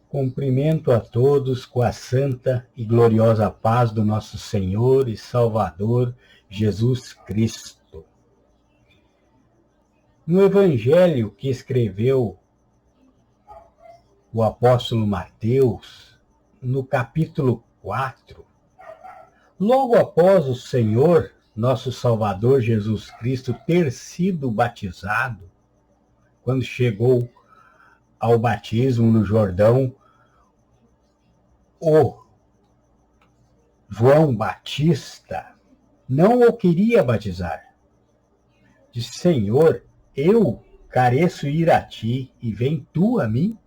Cumprimento a todos com a santa e gloriosa paz do nosso Senhor e Salvador Jesus Cristo. No Evangelho que escreveu o apóstolo Mateus, no capítulo 4, logo após o Senhor, nosso Salvador Jesus Cristo, ter sido batizado, quando chegou ao batismo no Jordão, o João Batista não o queria batizar. Disse: Senhor, eu careço ir a ti e vem tu a mim?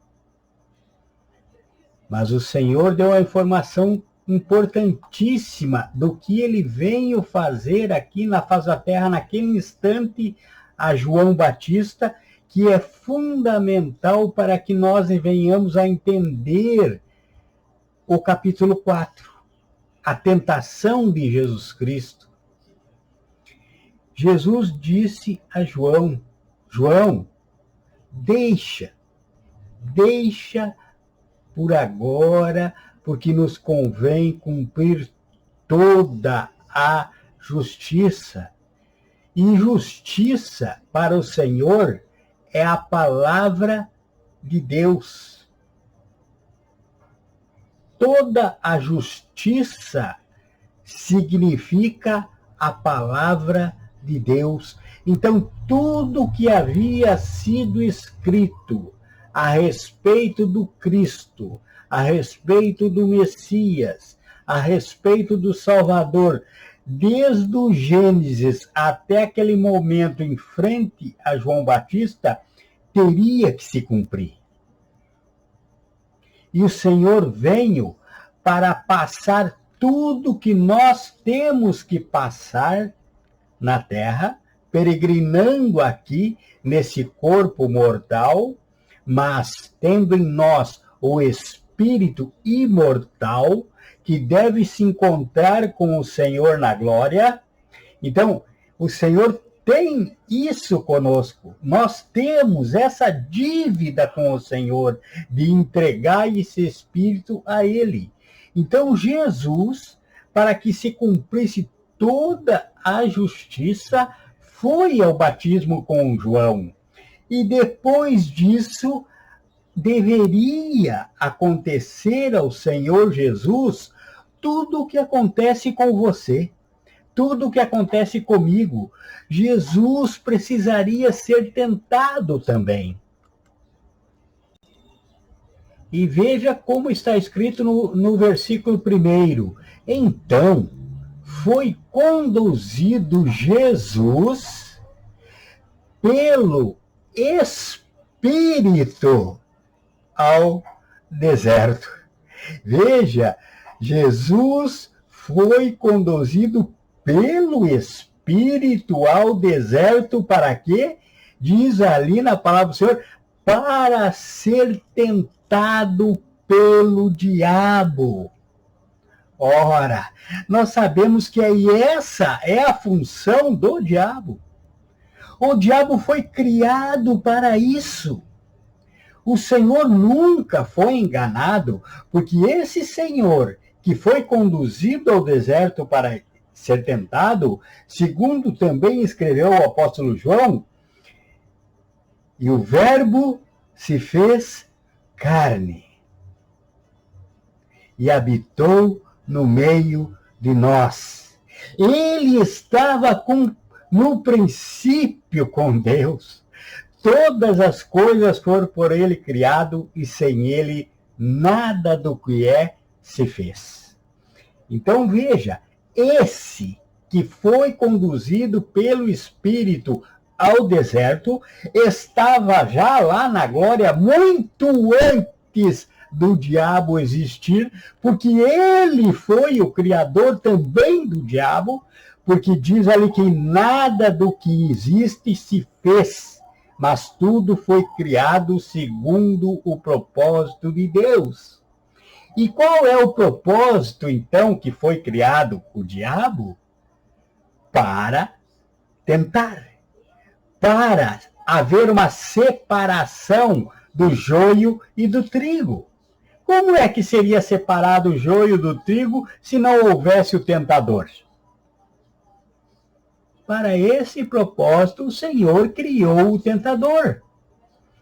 Mas o Senhor deu a informação importantíssima do que ele veio fazer aqui na face da terra naquele instante a João Batista, que é fundamental para que nós venhamos a entender o capítulo 4, a tentação de Jesus Cristo. Jesus disse a João: João, deixa por agora, porque nos convém cumprir toda a justiça. E justiça para o Senhor é a palavra de Deus. Toda a justiça significa a palavra de Deus. Então, tudo que havia sido escrito a respeito do Cristo, a respeito do Messias, a respeito do Salvador, desde o Gênesis até aquele momento em frente a João Batista, teria que se cumprir. E o Senhor veio para passar tudo que nós temos que passar na terra, peregrinando aqui nesse corpo mortal, mas tendo em nós o espírito imortal, que deve se encontrar com o Senhor na glória. Então, o Senhor tem isso conosco. Nós temos essa dívida com o Senhor de entregar esse espírito a Ele. Então, Jesus, para que se cumprisse toda a justiça, foi ao batismo com João. E depois disso, deveria acontecer ao Senhor Jesus tudo o que acontece com você, tudo o que acontece comigo. Jesus precisaria ser tentado também. E veja como está escrito no versículo 1. Então, foi conduzido Jesus pelo Espírito ao deserto. Veja, Jesus foi conduzido pelo Espírito ao deserto para quê? Diz ali na palavra do Senhor, para ser tentado pelo diabo. Ora, nós sabemos que essa é a função do diabo. O diabo foi criado para isso. O Senhor nunca foi enganado, porque esse Senhor que foi conduzido ao deserto para ser tentado, segundo também escreveu o apóstolo João, e o Verbo se fez carne e habitou no meio de nós. Ele estava no princípio com Deus. Todas as coisas foram por ele criado e sem ele nada do que é se fez. Então veja, esse que foi conduzido pelo Espírito ao deserto estava já lá na glória muito antes do diabo existir, porque ele foi o criador também do diabo, porque diz ali que nada do que existe se fez, mas tudo foi criado segundo o propósito de Deus. E qual é o propósito, então, que foi criado o diabo? Para tentar, para haver uma separação do joio e do trigo, Como é que seria separado o joio do trigo se não houvesse o tentador? Para esse propósito, o Senhor criou o tentador.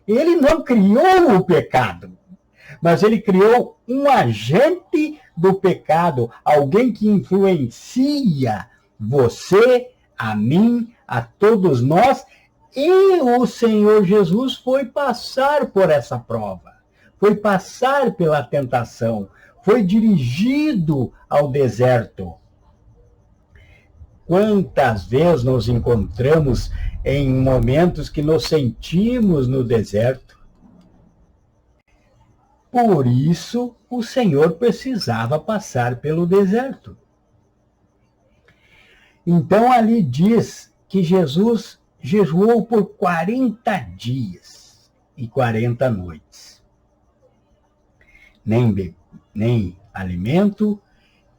Ele não criou o pecado, mas ele criou um agente do pecado, alguém que influencia você, a mim, a todos nós, e o Senhor Jesus foi passar por essa prova, foi passar pela tentação, foi dirigido ao deserto. Quantas vezes nos encontramos em momentos que nos sentimos no deserto? Por isso, o Senhor precisava passar pelo deserto. Então, ali diz que Jesus jejuou por 40 dias e 40 noites. Nem alimento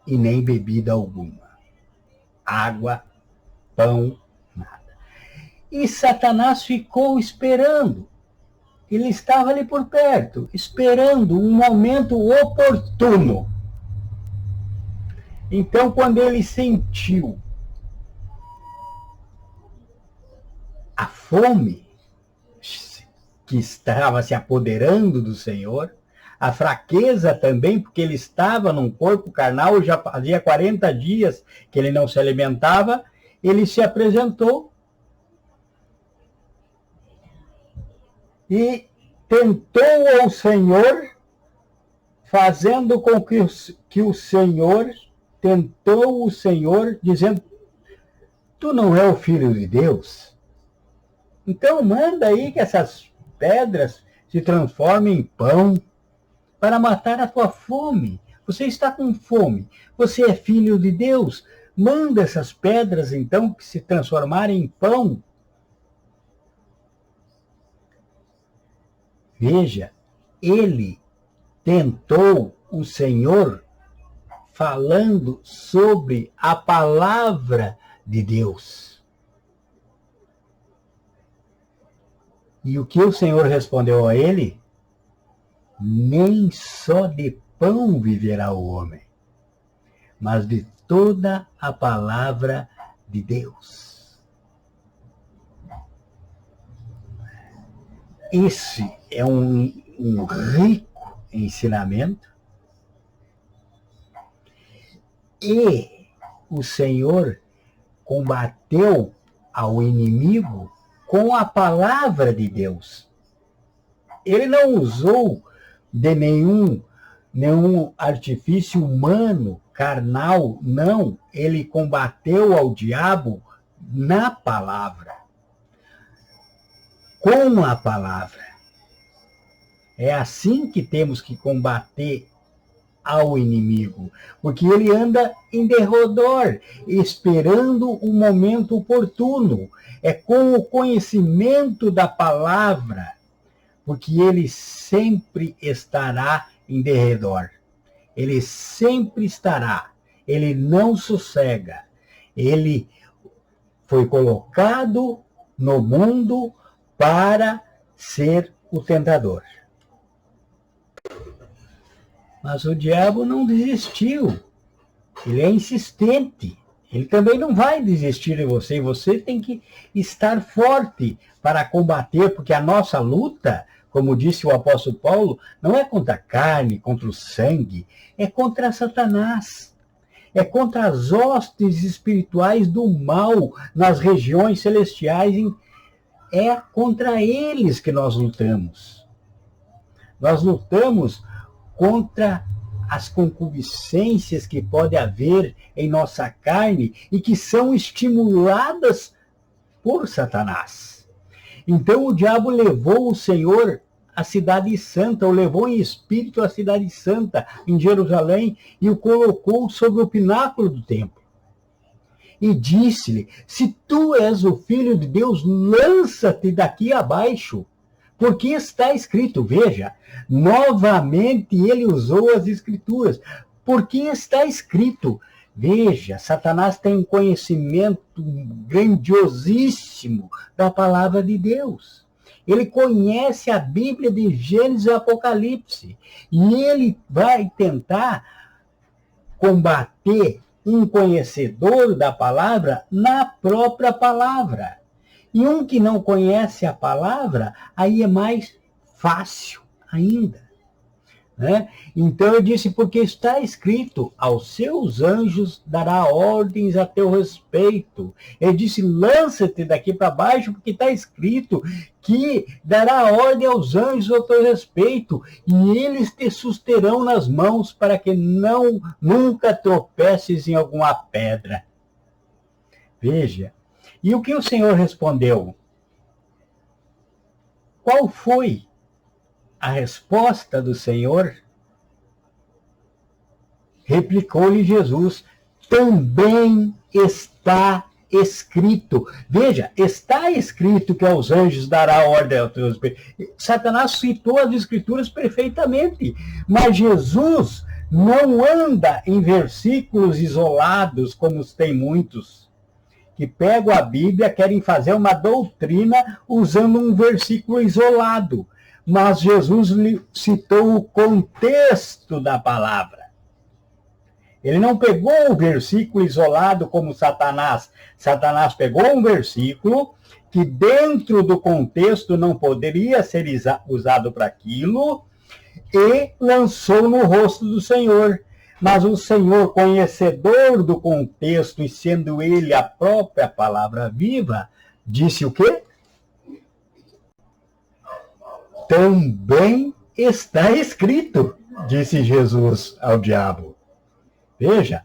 e nem bebida alguma. Água, pão, nada. E Satanás ficou esperando. Ele estava ali por perto, esperando um momento oportuno. Então, quando ele sentiu a fome que estava se apoderando do Senhor, a fraqueza também, porque ele estava num corpo carnal, já fazia 40 dias que ele não se alimentava, ele se apresentou e tentou ao Senhor, fazendo com que o Senhor, tentou o Senhor, dizendo, tu não é o Filho de Deus? Então manda aí que essas pedras se transformem em pão para matar a tua fome. Você está com fome, você é filho de Deus, manda essas pedras então que se transformarem em pão. Veja, ele tentou o Senhor falando sobre a palavra de Deus. E o que o Senhor respondeu a ele? Nem só de pão viverá o homem, mas de toda a palavra de Deus. Esse é um rico ensinamento. E o Senhor combateu ao inimigo com a palavra de Deus. Ele não usou de nenhum artifício humano, carnal, não. Ele combateu ao diabo na palavra. Com a palavra. É assim que temos que combater ao inimigo, porque ele anda em derredor, esperando o momento oportuno. É com o conhecimento da palavra, porque ele sempre estará em derredor. Ele sempre estará. Ele não sossega. Ele foi colocado no mundo para ser o tentador. Mas o diabo não desistiu. Ele é insistente. Ele também não vai desistir de você. Você tem que estar forte para combater, porque a nossa luta, como disse o apóstolo Paulo, não é contra a carne, contra o sangue, é contra Satanás. É contra as hostes espirituais do mal nas regiões celestiais. É contra eles que nós lutamos. Nós lutamos contra as concupiscências que pode haver em nossa carne e que são estimuladas por Satanás. Então o diabo levou o Senhor à cidade santa, o levou em espírito à cidade santa, em Jerusalém, e o colocou sobre o pináculo do templo. E disse-lhe, se tu és o Filho de Deus, lança-te daqui abaixo, porque está escrito, veja, novamente ele usou as escrituras, porque está escrito. Veja, Satanás tem um conhecimento grandiosíssimo da palavra de Deus. ele conhece a Bíblia de Gênesis e Apocalipse. E ele vai tentar combater um conhecedor da palavra na própria palavra. E um que não conhece a palavra, aí é mais fácil ainda. Né? Então eu disse, porque está escrito, aos seus anjos dará ordens a teu respeito. Ele disse, lança-te daqui para baixo, porque está escrito que dará ordem aos anjos a teu respeito, e eles te susterão nas mãos para que nunca tropeces em alguma pedra. Veja, e o que o Senhor respondeu? Qual foi a resposta do Senhor? Replicou-lhe Jesus, também está escrito. Veja, está escrito que aos anjos dará ordem ao teu respeito. Satanás citou as escrituras perfeitamente, mas Jesus não anda em versículos isolados, como tem muitos, que pegam a Bíblia, querem fazer uma doutrina usando um versículo isolado. Mas Jesus citou o contexto da palavra. Ele não pegou o versículo isolado como Satanás. Satanás pegou um versículo que dentro do contexto não poderia ser usado para aquilo e lançou no rosto do Senhor. Mas o Senhor, conhecedor do contexto e sendo ele a própria palavra viva, disse o quê? Também está escrito, disse Jesus ao diabo. Veja,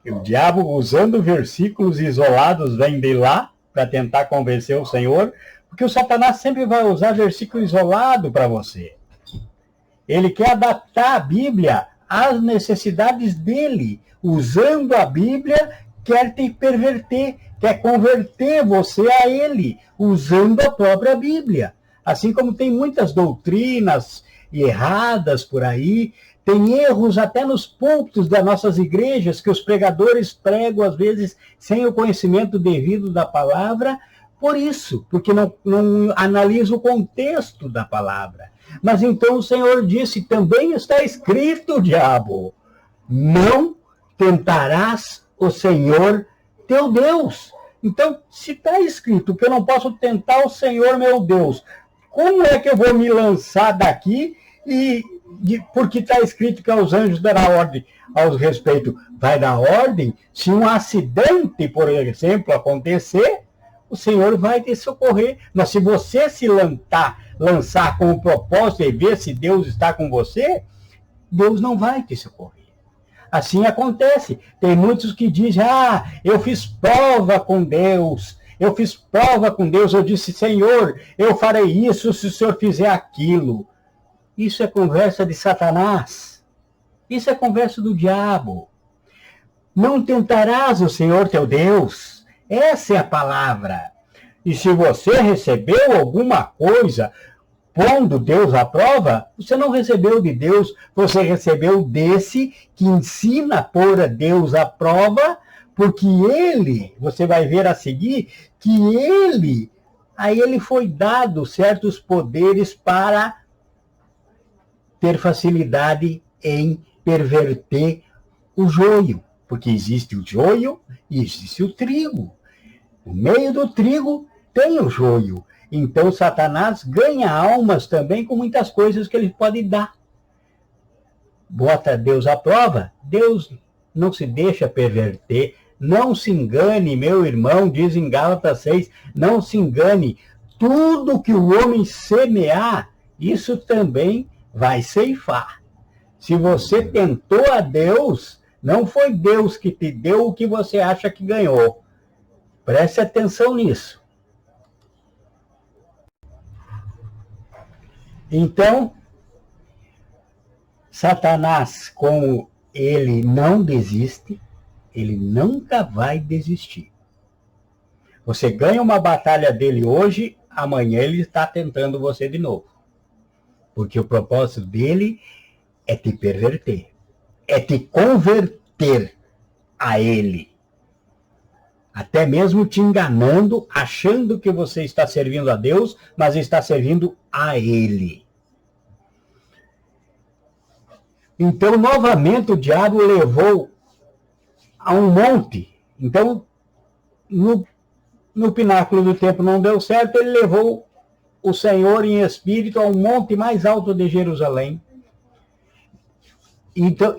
o diabo usando versículos isolados vem de lá para tentar convencer o Senhor, porque o Satanás sempre vai usar versículo isolado para você. Ele quer adaptar a Bíblia às necessidades dele. Usando a Bíblia, quer te perverter, quer converter você a ele, usando a própria Bíblia. Assim como tem muitas doutrinas erradas por aí, tem erros até nos púlpitos das nossas igrejas, que os pregadores pregam, às vezes, sem o conhecimento devido da palavra, por isso, porque não analisa o contexto da palavra. Mas então o Senhor disse, também está escrito, diabo, não tentarás o Senhor teu Deus. Então, se está escrito que eu não posso tentar o Senhor meu Deus, como é que eu vou me lançar daqui porque está escrito que aos anjos dará ordem ao respeito? Vai dar ordem? Se um acidente, por exemplo, acontecer, o Senhor vai te socorrer. Mas se você se lançar com o propósito e ver se Deus está com você, Deus não vai te socorrer. Assim acontece. Tem muitos que dizem, eu fiz prova com Deus. Eu fiz prova com Deus, eu disse, Senhor, eu farei isso se o Senhor fizer aquilo. Isso é conversa de Satanás. Isso é conversa do diabo. Não tentarás o Senhor teu Deus. Essa é a palavra. E se você recebeu alguma coisa pondo Deus à prova, você não recebeu de Deus, você recebeu desse que ensina a pôr a Deus à prova, porque ele, você vai ver a seguir, que a ele foi dado certos poderes para ter facilidade em perverter o joio, porque existe o joio e existe o trigo. No meio do trigo tem o joio. Então Satanás ganha almas também com muitas coisas que ele pode dar. Bota Deus à prova, Deus não se deixa perverter. Não se engane, meu irmão, diz em Gálatas 6, não se engane. Tudo que o homem semear, isso também vai ceifar. Se você tentou a Deus, não foi Deus que te deu o que você acha que ganhou. Preste atenção nisso. Então, Satanás, como ele não desiste, ele nunca vai desistir. Você ganha uma batalha dele hoje, amanhã ele está tentando você de novo. Porque o propósito dele é te perverter, é te converter a ele. Até mesmo te enganando, achando que você está servindo a Deus, mas está servindo a ele. Então, novamente, o diabo levou a um monte. Então, no pináculo do templo não deu certo, ele levou o Senhor em espírito ao monte mais alto de Jerusalém. Então,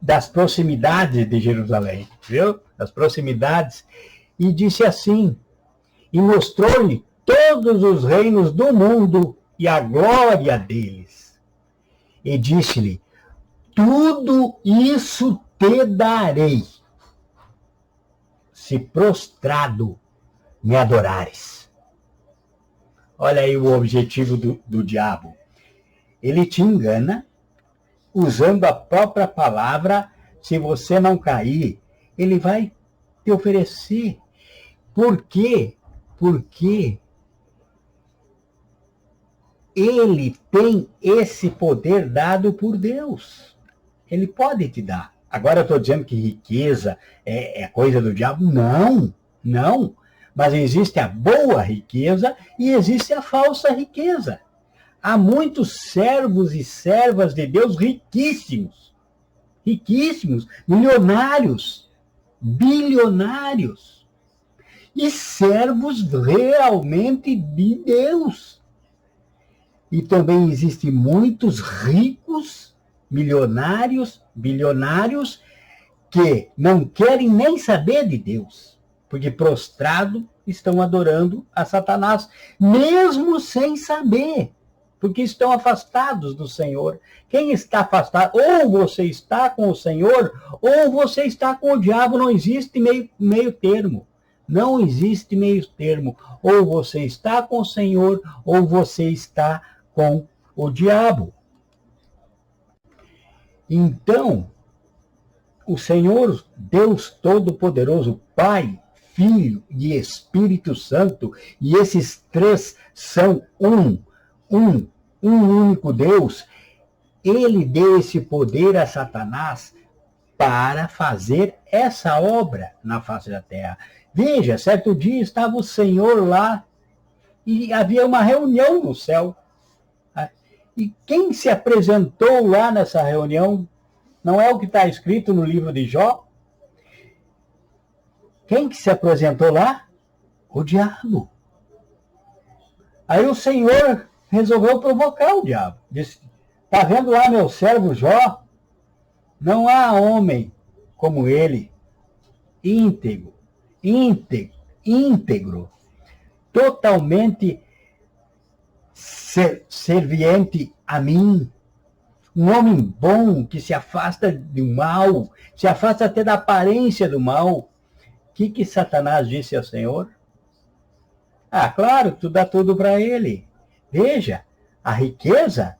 das proximidades de Jerusalém, viu? Das proximidades. E disse assim, e mostrou-lhe todos os reinos do mundo e a glória deles. E disse-lhe, tudo isso te darei, se prostrado me adorares. Olha aí o objetivo do diabo. Ele te engana, usando a própria palavra. Se você não cair, ele vai te oferecer. Por quê? Porque ele tem esse poder dado por Deus. Ele pode te dar. Agora eu estou dizendo que riqueza é coisa do diabo? Não, não. Mas existe a boa riqueza e existe a falsa riqueza. Há muitos servos e servas de Deus riquíssimos, milionários, bilionários, e servos realmente de Deus. E também existem muitos ricos, milionários, bilionários, que não querem nem saber de Deus, porque prostrado estão adorando a Satanás, mesmo sem saber, porque estão afastados do Senhor. Quem está afastado, ou você está com o Senhor, ou você está com o diabo, não existe meio termo. Não existe meio termo. Ou você está com o Senhor, ou você está com o diabo. Então, o Senhor, Deus Todo-Poderoso, Pai, Filho e Espírito Santo, e esses três são um único Deus, ele deu esse poder a Satanás para fazer essa obra na face da terra. Veja, certo dia estava o Senhor lá e havia uma reunião no céu. E quem se apresentou lá nessa reunião? Não é o que está escrito no livro de Jó? Quem que se apresentou lá? O diabo. Aí o Senhor resolveu provocar o diabo. Disse, está vendo lá meu servo Jó? Não há homem como ele, íntegro, totalmente serviente a mim, um homem bom que se afasta do mal, se afasta até da aparência do mal. O que Satanás disse ao Senhor? Claro, tu dá tudo para ele. Veja, a riqueza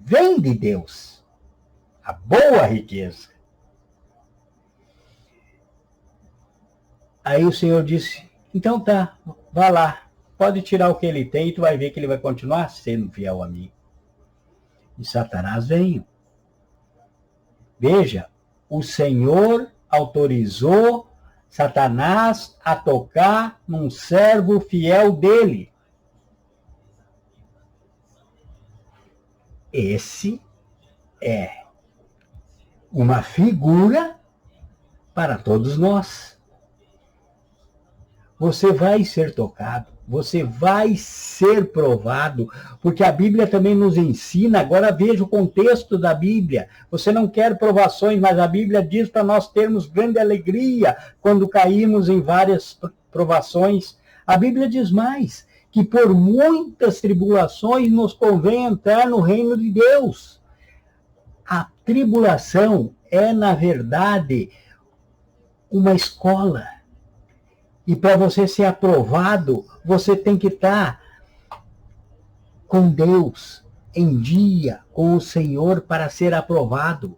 vem de Deus, a boa riqueza. Aí o Senhor disse, então tá, vá lá, pode tirar o que ele tem e tu vai ver que ele vai continuar sendo fiel a mim. E Satanás veio. Veja, o Senhor autorizou Satanás a tocar num servo fiel dele. Esse é uma figura para todos nós. Você vai ser tocado, você vai ser provado, porque a Bíblia também nos ensina. Agora veja o contexto da Bíblia. Você não quer provações, mas a Bíblia diz para nós termos grande alegria quando caímos em várias provações. A Bíblia diz mais, que por muitas tribulações nos convém entrar no reino de Deus. A tribulação é, na verdade, uma escola. E para você ser aprovado, você tem que estar com Deus, em dia, com o Senhor, para ser aprovado.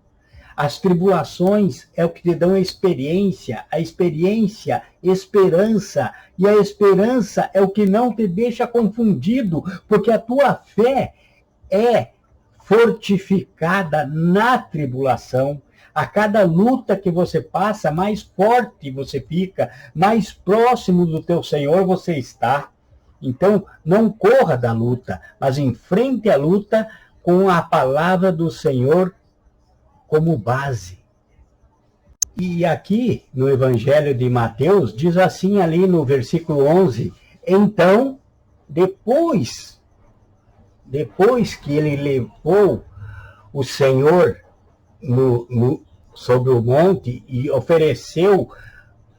As tribulações é o que te dão a experiência, esperança, e a esperança é o que não te deixa confundido, porque a tua fé é fortificada na tribulação. A cada luta que você passa, mais forte você fica, mais próximo do teu Senhor você está. Então, não corra da luta, mas enfrente a luta com a palavra do Senhor como base. E aqui, no Evangelho de Mateus, diz assim ali no versículo 11, então, depois que ele levou o Senhor sobre o monte e ofereceu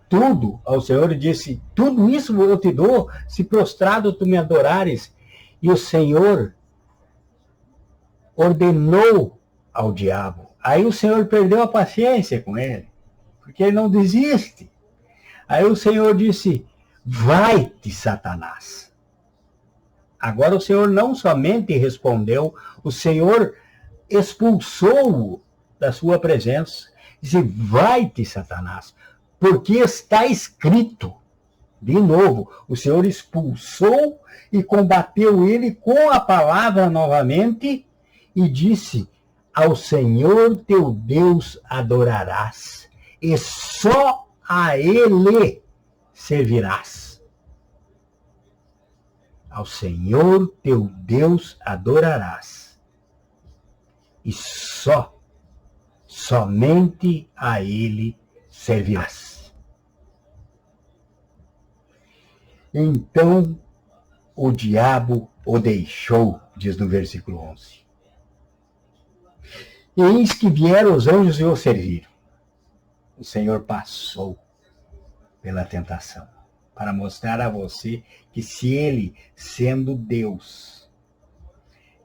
tudo ao Senhor, e disse, tudo isso eu te dou, se prostrado tu me adorares. E o Senhor ordenou ao diabo. Aí o Senhor perdeu a paciência com ele, porque ele não desiste. Aí o Senhor disse, vai-te, Satanás. Agora o Senhor não somente respondeu, o Senhor expulsou-o da sua presença. Disse, vai-te, Satanás, porque está escrito. De novo, o Senhor expulsou e combateu ele com a palavra novamente e disse, ao Senhor teu Deus adorarás e só a Ele servirás. Ao Senhor teu Deus adorarás e somente a Ele servirás. Então o diabo o deixou, diz no versículo 11. E eis que vieram os anjos e o serviram. O Senhor passou pela tentação para mostrar a você que se ele, sendo Deus,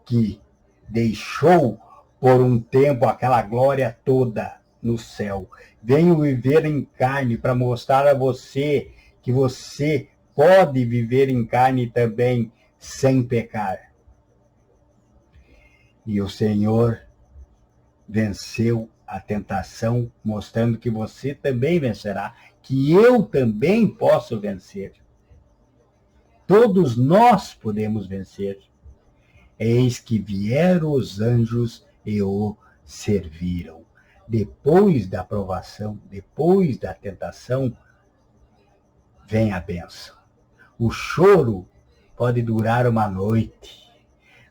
que deixou por um tempo aquela glória toda no céu, veio viver em carne para mostrar a você que você pode viver em carne também sem pecar. E o Senhor venceu a tentação, mostrando que você também vencerá, que eu também posso vencer. Todos nós podemos vencer. Eis que vieram os anjos e o serviram. Depois da provação, depois da tentação, vem a bênção. O choro pode durar uma noite,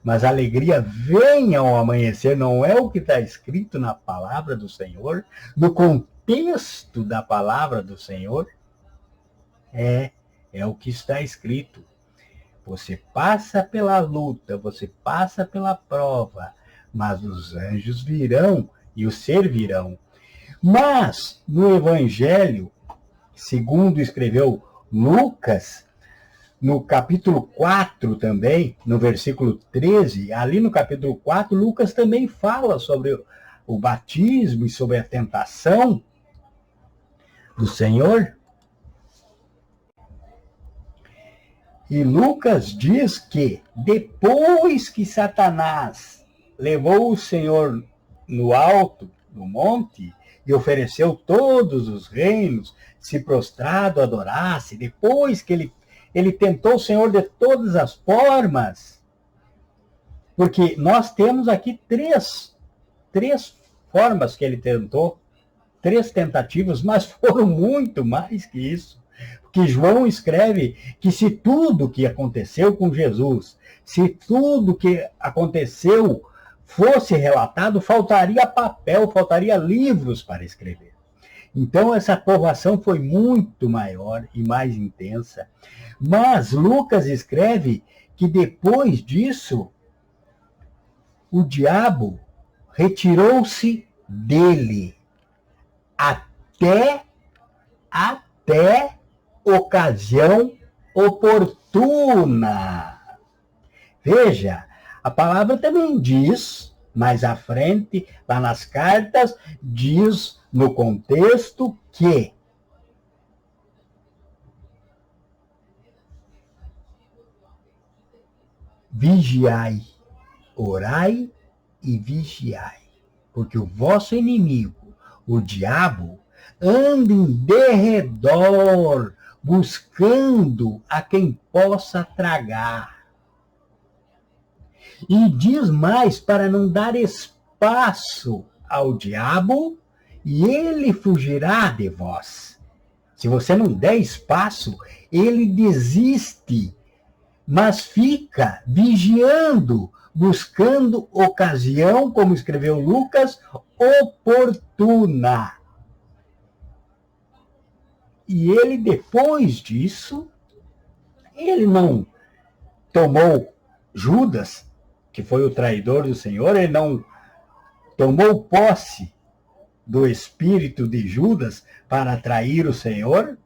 mas a alegria vem ao amanhecer. Não é o que está escrito na palavra do Senhor, no contexto da palavra do Senhor? É o que está escrito. Você passa pela luta, você passa pela prova, mas os anjos virão e o servirão. Mas, no Evangelho, segundo escreveu Lucas, no capítulo 4 também, no versículo 13, ali no capítulo 4, Lucas também fala sobre o batismo e sobre a tentação do Senhor. E Lucas diz que depois que Satanás levou o Senhor no alto, no monte, e ofereceu todos os reinos, se prostrado adorasse, depois que ele tentou o Senhor de todas as formas, porque nós temos aqui três formas que ele tentou, 3 tentativas, mas foram muito mais que isso. Porque João escreve que se tudo que aconteceu com Jesus, se tudo que aconteceu fosse relatado, faltaria papel, faltaria livros para escrever. Então essa provação foi muito maior e mais intensa. Mas Lucas escreve que depois disso, o diabo retirou-se dele até ocasião oportuna. Veja, a palavra também diz, mais à frente, lá nas cartas, diz no contexto que vigiai, orai e vigiai, porque o vosso inimigo, o diabo, anda em derredor, buscando a quem possa tragar. E diz mais, para não dar espaço ao diabo, e ele fugirá de vós. Se você não der espaço, ele desiste, mas fica vigiando, buscando ocasião, como escreveu Lucas, oportuna. E ele, depois disso, ele não tomou Judas, que foi o traidor do Senhor, ele não tomou posse do espírito de Judas para trair o Senhor,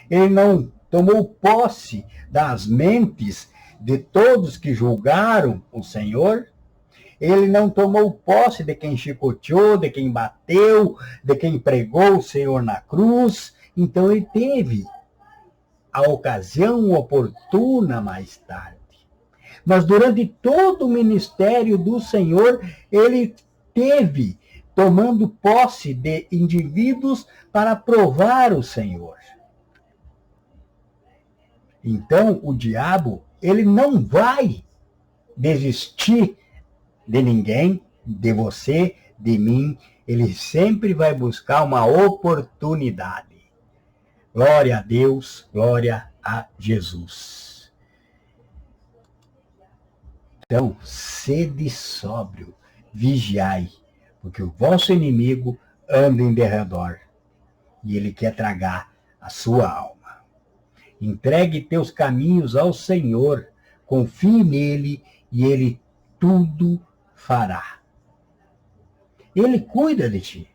ele não tomou posse das mentes de todos que julgaram o Senhor, ele não tomou posse de quem chicoteou, de quem bateu, de quem pregou o Senhor na cruz. Então ele teve a ocasião oportuna mais tarde. Mas durante todo o ministério do Senhor, ele teve tomando posse de indivíduos para provar o Senhor. Então, o diabo, ele não vai desistir de ninguém, de você, de mim. Ele sempre vai buscar uma oportunidade. Glória a Deus, glória a Jesus. Então, sede sóbrio, vigiai, porque o vosso inimigo anda em derredor e ele quer tragar a sua alma. Entregue teus caminhos ao Senhor, confie nele e ele tudo fará. Ele cuida de ti.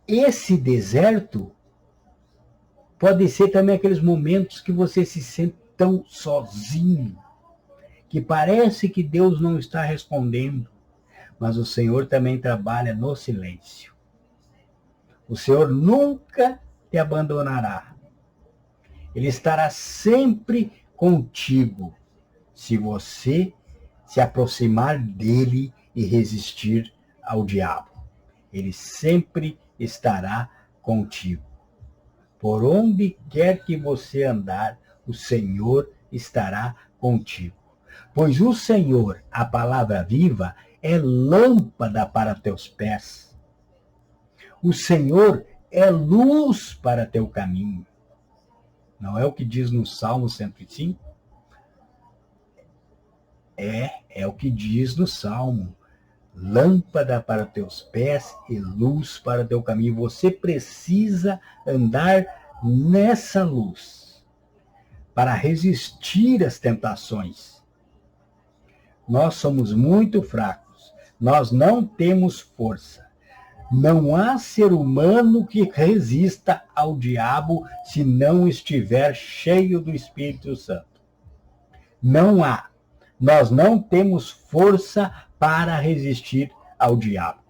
Esse deserto pode ser também aqueles momentos que você se sente tão sozinho, que parece que Deus não está respondendo, mas o Senhor também trabalha no silêncio. O Senhor nunca te abandonará. Ele estará sempre contigo, se você se aproximar dele e resistir ao diabo. Ele sempre estará contigo. Por onde quer que você andar, o Senhor estará contigo. Pois o Senhor, a palavra viva, é lâmpada para teus pés. O Senhor é luz para teu caminho. Não é o que diz no Salmo 105? É o que diz no Salmo. Lâmpada para teus pés e luz para teu caminho. Você precisa andar nessa luz para resistir às tentações. Nós somos muito fracos. Nós não temos força. Não há ser humano que resista ao diabo se não estiver cheio do Espírito Santo. Não há. Nós não temos força para resistir ao diabo.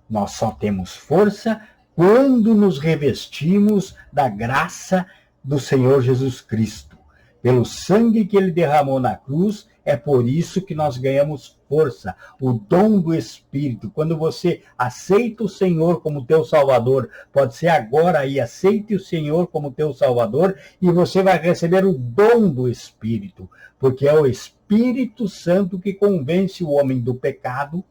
Nós só temos força quando nos revestimos da graça do Senhor Jesus Cristo. Pelo sangue que ele derramou na cruz, é por isso que nós ganhamos força, o dom do Espírito. Quando você aceita o Senhor como teu Salvador, pode ser agora aí, aceite o Senhor como teu Salvador e você vai receber o dom do Espírito, porque é o Espírito Santo que convence o homem do pecado.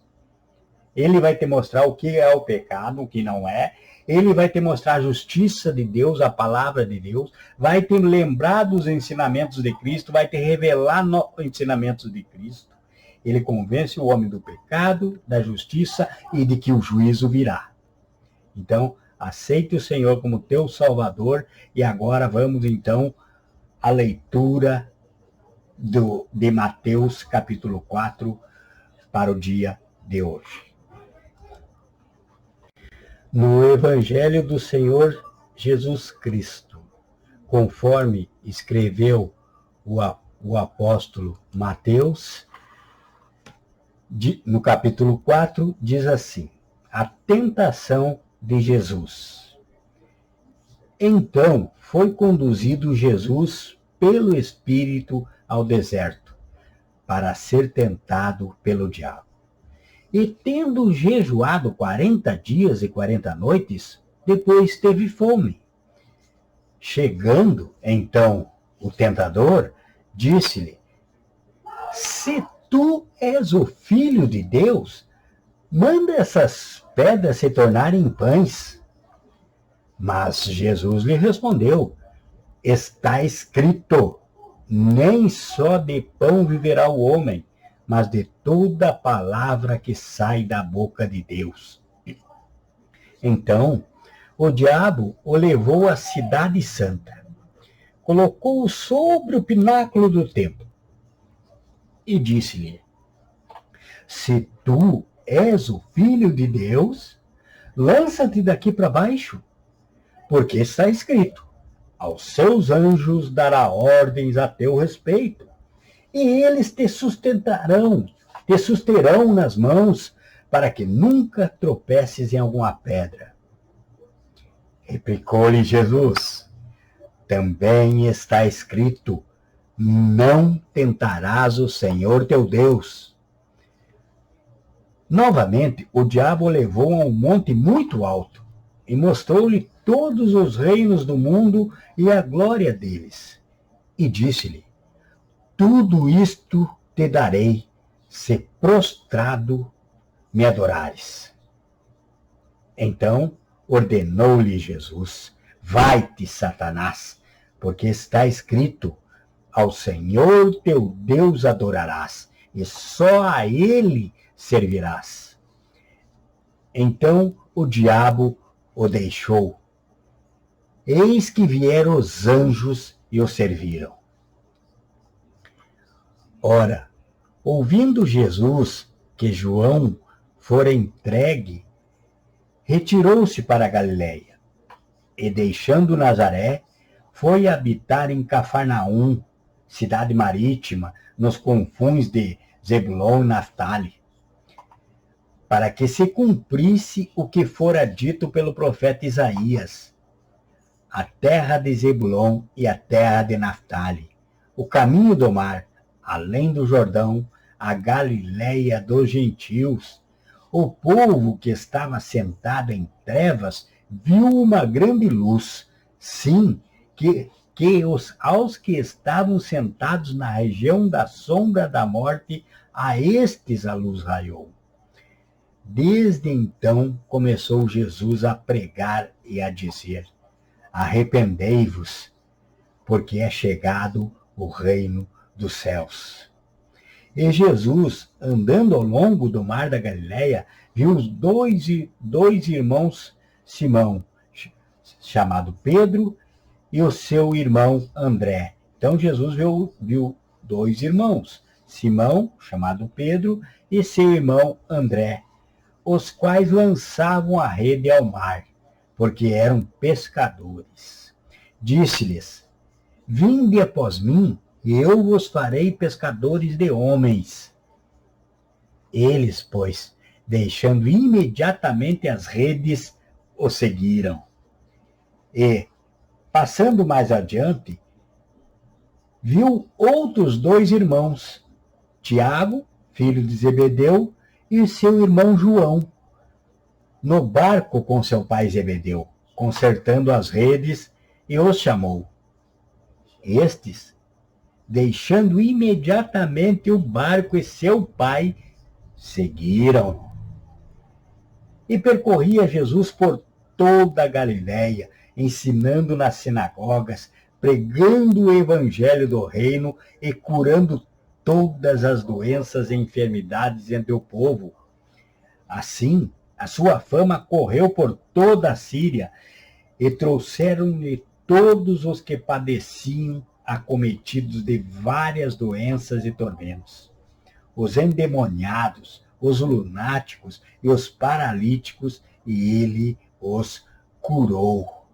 Ele vai te mostrar o que é o pecado, o que não é. Ele vai te mostrar a justiça de Deus, a palavra de Deus. Vai te lembrar dos ensinamentos de Cristo, vai te revelar os ensinamentos de Cristo. Ele convence o homem do pecado, da justiça e de que o juízo virá. Então, aceite o Senhor como teu Salvador. E agora vamos, então, à leitura de Mateus, capítulo 4, para o dia de hoje. No Evangelho do Senhor Jesus Cristo, conforme escreveu o apóstolo Mateus, no capítulo 4, diz assim: a tentação de Jesus. Então foi conduzido Jesus pelo Espírito ao deserto, para ser tentado pelo diabo. E tendo jejuado 40 dias e 40 noites, depois teve fome. Chegando, então, o tentador, disse-lhe: se tu és o Filho de Deus, manda essas pedras se tornarem pães. Mas Jesus lhe respondeu: está escrito, nem só de pão viverá o homem, mas de toda palavra que sai da boca de Deus. Então, o diabo o levou à cidade santa, colocou-o sobre o pináculo do templo e disse-lhe: se tu és o filho de Deus, lança-te daqui para baixo, porque está escrito: aos seus anjos dará ordens a teu respeito, e eles te susterão nas mãos, para que nunca tropeces em alguma pedra. Replicou-lhe Jesus: também está escrito: não tentarás o Senhor teu Deus. Novamente, o diabo o levou a um monte muito alto e mostrou-lhe todos os reinos do mundo e a glória deles. E disse-lhe: tudo isto te darei, se prostrado me adorares. Então ordenou-lhe Jesus: vai-te, Satanás, porque está escrito: ao Senhor teu Deus adorarás, e só a ele servirás. Então o diabo o deixou. Eis que vieram os anjos e o serviram. Ora, ouvindo Jesus que João fora entregue, retirou-se para a Galiléia, e deixando Nazaré, foi habitar em Cafarnaum, cidade marítima, nos confins de Zebulon e Naftali, para que se cumprisse o que fora dito pelo profeta Isaías: a terra de Zebulon e a terra de Naftali, o caminho do mar, além do Jordão, a Galiléia dos gentios. O povo que estava sentado em trevas viu uma grande luz. Sim, aos que estavam sentados na região da sombra da morte, a estes a luz raiou. Desde então começou Jesus a pregar e a dizer: arrependei-vos, porque é chegado o reino dos céus. E Jesus, andando ao longo do mar da Galileia, viu os dois irmãos Simão, chamado Pedro, e o seu irmão André. Então Jesus viu dois irmãos, Simão, chamado Pedro, e seu irmão André, os quais lançavam a rede ao mar, porque eram pescadores. Disse-lhes: vinde após mim, e eu vos farei pescadores de homens. Eles, pois, deixando imediatamente as redes, o seguiram. E, passando mais adiante, viu outros dois irmãos, Tiago, filho de Zebedeu, e seu irmão João, no barco com seu pai Zebedeu, consertando as redes, e os chamou. Estes, deixando imediatamente o barco e seu pai, seguiram. E percorria Jesus por toda a Galiléia, ensinando nas sinagogas, pregando o evangelho do reino e curando todas as doenças e enfermidades entre o povo. Assim, a sua fama correu por toda a Síria, e trouxeram-lhe todos os que padeciam, acometidos de várias doenças e tormentos, os endemoniados, os lunáticos e os paralíticos, e ele os curou.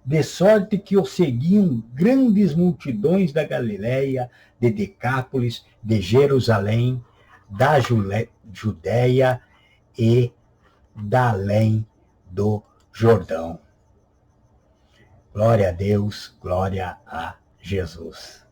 De sorte que o seguiam grandes multidões da Galiléia, de Decápolis, de Jerusalém, da Judéia e da além do Jordão. Glória a Deus, glória a Jesus.